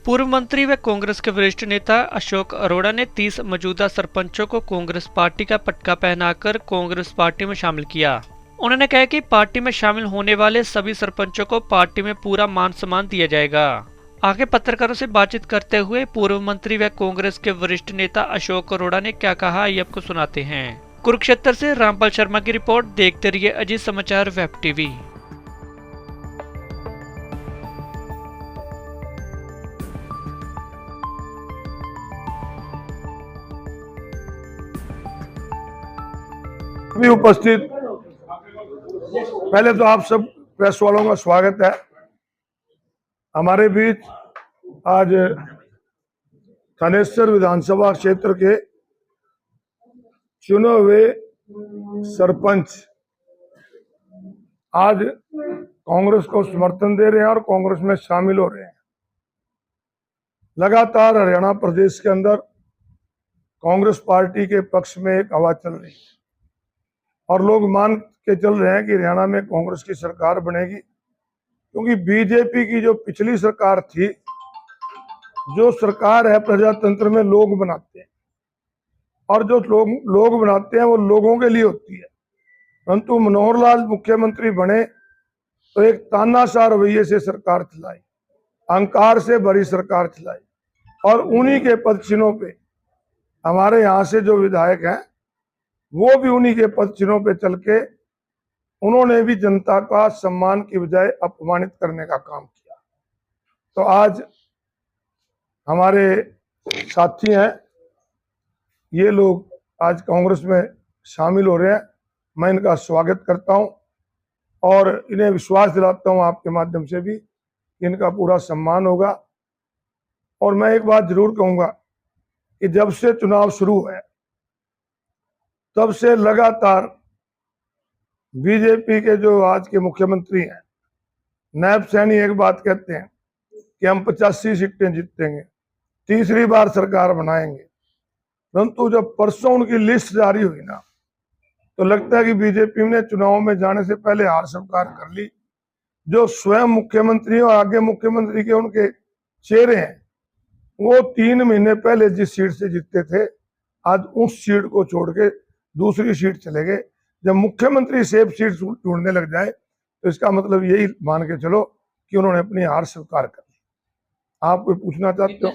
पूर्व मंत्री व कांग्रेस के वरिष्ठ नेता अशोक अरोड़ा ने 30 मौजूदा सरपंचों को कांग्रेस पार्टी का पटका पहनाकर कांग्रेस पार्टी में शामिल किया। उन्होंने कहा कि पार्टी में शामिल होने वाले सभी सरपंचों को पार्टी में पूरा मान सम्मान दिया जाएगा। आगे पत्रकारों से बातचीत करते हुए पूर्व मंत्री व कांग्रेस के वरिष्ठ नेता अशोक अरोड़ा ने क्या कहा, ये आपको सुनाते हैं। कुरुक्षेत्र से रामपाल शर्मा की रिपोर्ट। देखते रहिए अजीत समाचार वेब टीवी। भी उपस्थित, पहले तो आप सब प्रेस वालों का स्वागत है। हमारे बीच आज थानेसर विधानसभा क्षेत्र के चुने हुए सरपंच आज कांग्रेस को समर्थन दे रहे हैं और कांग्रेस में शामिल हो रहे हैं। लगातार हरियाणा प्रदेश के अंदर कांग्रेस पार्टी के पक्ष में एक हवा चल रही है और लोग मान के चल रहे हैं कि हरियाणा में कांग्रेस की सरकार बनेगी, क्योंकि बीजेपी की जो पिछली सरकार थी, जो सरकार है प्रजातंत्र में लोग बनाते हैं और जो लोग बनाते हैं वो लोगों के लिए होती है। परंतु मनोहर लाल मुख्यमंत्री बने तो एक तानाशाह रवैये से सरकार चलाई, अहंकार से भरी सरकार चलाई और उन्हीं के पद चिन्हों पे हमारे यहाँ से जो विधायक हैं वो भी उन्हीं के पद चिन्हों पे चल के उन्होंने भी जनता का सम्मान की बजाय अपमानित करने का काम किया। तो आज हमारे साथी हैं, ये लोग आज कांग्रेस में शामिल हो रहे हैं। मैं इनका स्वागत करता हूं और इन्हें विश्वास दिलाता हूं आपके माध्यम से भी कि इनका पूरा सम्मान होगा। और मैं एक बात जरूर कहूंगा कि जब से चुनाव शुरू हुए तब से लगातार बीजेपी के जो आज के मुख्यमंत्री हैं नायब सैनी एक बात कहते हैं कि हम 85 सीटें जीतेंगे, तीसरी बार सरकार बनाएंगे। परंतु जब परसों उनकी लिस्ट जारी हुई ना, तो लगता है कि बीजेपी ने चुनाव में जाने से पहले हार स्वीकार कर ली। जो स्वयं मुख्यमंत्री और आगे मुख्यमंत्री के उनके चेहरे हैं, वो 3 महीने पहले जिस सीट से जीतते थे आज उस सीट को छोड़ के दूसरी सीट चले गए। जब मुख्यमंत्री सेफ सीट ढूंढने लग जाए तो इसका मतलब यही मान के चलो कि उन्होंने अपनी हार स्वीकार कर ली। आप कोई पूछना चाहते हो?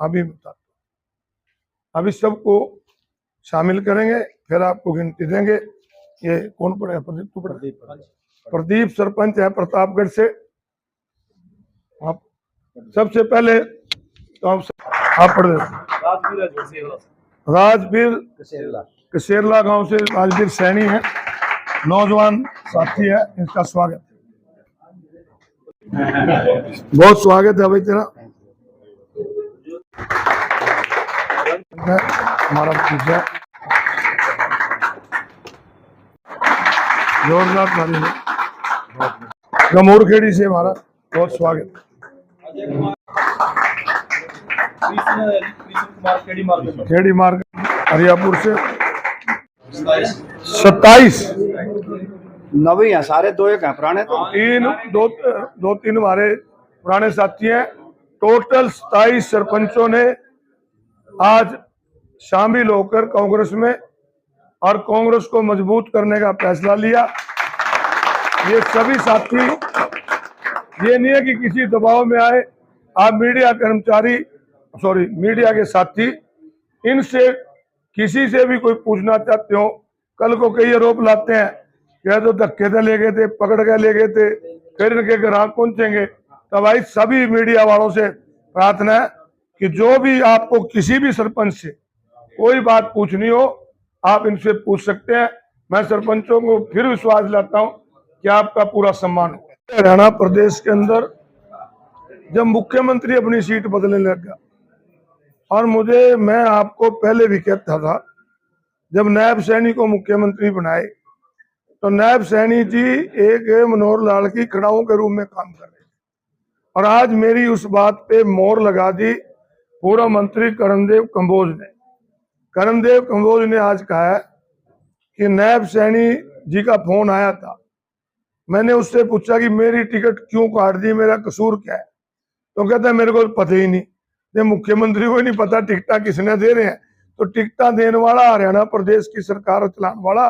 अभी बताता हूं। अभी सबको शामिल करेंगे, फिर आपको गिनती देंगे। ये कौन पड़ेगा? प्रदीप सरपंच है प्रतापगढ़ से। आप सबसे पहले तो आप पढ़ देते। राजवीर कसेरला गांव से राजवीर सैनी है, नौजवान साथी है, इनका स्वागत है। बहुत स्वागत है भाई तेरा। हमारा पूछा जोरदार ताली है। गमूर खेड़ी से हमारा बहुत स्वागत है। खेड़ी मार्ग हरियापुर से 27 नवी हैं सारे, दो एक हैं पुराने, तो दो तीन हमारे पुराने साथी हैं। टोटल 27 सरपंचों ने आज शामिल होकर कांग्रेस में और कांग्रेस को मजबूत करने का फैसला लिया। ये सभी साथी, ये नहीं है कि किसी दबाव में आए। आप मीडिया कर्मचारी, मीडिया के साथी, इनसे किसी से भी कोई पूछना चाहते हो, कल को कई आरोप लाते हैं कि तो धक्के से ले गए थे, पकड़ के ले गए थे, फिर इनके ग्राहक पहुंचेंगे। तो भाई सभी मीडिया वालों से प्रार्थना है कि जो भी आपको किसी भी सरपंच से कोई बात पूछनी हो, आप इनसे पूछ सकते हैं। मैं सरपंचों को फिर विश्वास दिलाता हूं कि आपका पूरा सम्मान होगा। हरियाणा प्रदेश के अंदर जब मुख्यमंत्री अपनी सीट बदलने लगा, और मैं आपको पहले भी कहता था, जब नायब सैनी को मुख्यमंत्री बनाए तो नायब सैनी जी एक मनोहर लाल की खड़ाऊ के रूप में काम कर रहे थे। और आज मेरी उस बात पे मोहर लगा दी पूर्व मंत्री कर्णदेव कंबोज ने। कर्णदेव कंबोज ने आज कहा है कि नायब सैनी जी का फोन आया था, मैंने उससे पूछा कि मेरी टिकट क्यों काट दी, मेरा कसूर क्या है? तो कहता है मेरे को पता ही नहीं। ये मुख्यमंत्री को ही नहीं पता टिकटा किसने दे रहे हैं। तो टिकटा देने वाला हरियाणा प्रदेश की सरकार चलाने वाला,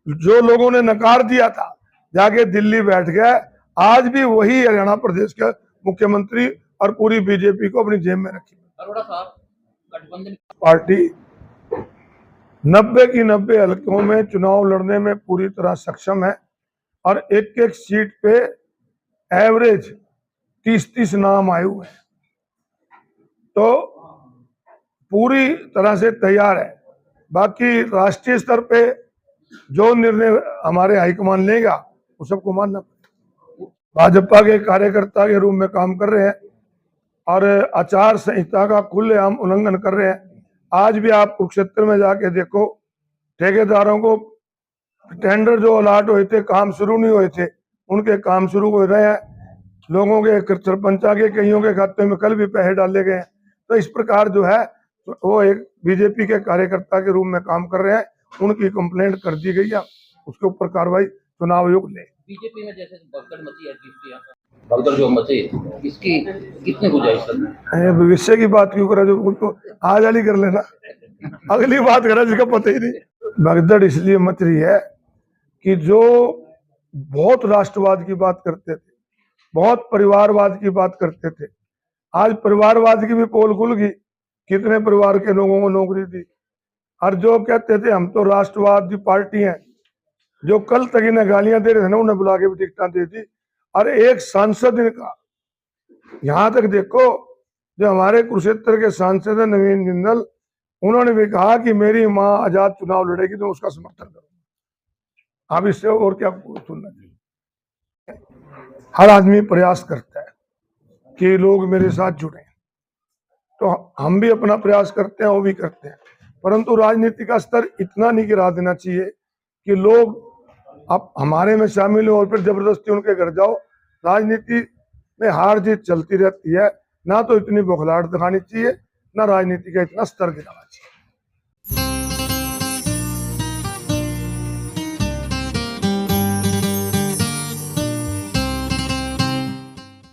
जो लोगों ने नकार दिया था जाके दिल्ली बैठ गया, आज भी वही हरियाणा प्रदेश के मुख्यमंत्री और पूरी बीजेपी को अपनी जेब में रखी। अरोड़ा साहब, गठबंधन पार्टी 90 की 90 हलकों में चुनाव लड़ने में पूरी तरह सक्षम है और एक एक सीट पे एवरेज 30-30 नाम आए हुए हैं, तो पूरी तरह से तैयार है। बाकी राष्ट्रीय स्तर पे जो निर्णय हमारे हाईकमान लेगा वो सबको मानना पड़ेगा। भाजपा के कार्यकर्ता के रूप में काम कर रहे हैं और आचार संहिता का खुलेआम उल्लंघन कर रहे हैं। आज भी आप कुरुक्षेत्र में जाके देखो, ठेकेदारों को टेंडर जो अलाट हुए थे, काम शुरू नहीं हुए थे, उनके काम शुरू हो रहे हैं। लोगों के सरपंचा के कईयों के खाते में कल भी पैसे डाले गए हैं। तो इस प्रकार जो है वो एक बीजेपी के कार्यकर्ता के रूप में काम कर रहे हैं। उनकी कंप्लेंट कर दी गई है, उसके ऊपर कार्रवाई चुनाव आयोग ले। बीजेपी में जैसे भगदड़ मची है, भगदड़ जो मची, इसकी कितनी गुंजाइश है? भविष्य की बात क्यों करा, जो उनको आज वाली कर लेना, अगली बात करा जिसका पता ही नहीं। भगदड़ इसलिए मच रही है कि जो बहुत राष्ट्रवाद की बात करते थे, बहुत परिवारवाद की बात करते थे, आज परिवारवाद की भी पोल खुल गई। कितने परिवार के लोगों को नौकरी दी। और जो कहते थे हम तो राष्ट्रवादी पार्टी हैं, जो कल तक इन्हें गालियां दे रहे थे ना, उन्हें बुला के भी टिकटा दे दी। और एक सांसद इनका, यहां तक देखो जो हमारे कुरुक्षेत्र के सांसद है नवीन जिंदल, उन्होंने भी कहा कि मेरी माँ आजाद चुनाव लड़ेगी तो उसका समर्थन करूंगा। अब इससे और क्या सुनना चाहिए। हर आदमी प्रयास करता है कि लोग मेरे साथ जुड़े, तो हम भी अपना प्रयास करते हैं, वो भी करते हैं, परंतु राजनीति का स्तर इतना नहीं गिरा देना चाहिए कि लोग अब हमारे में शामिल हो और फिर जबरदस्ती उनके घर जाओ। राजनीति में हार जीत चलती रहती है, ना तो इतनी बौखलाहट दिखानी चाहिए, ना राजनीति का इतना स्तर गिराना।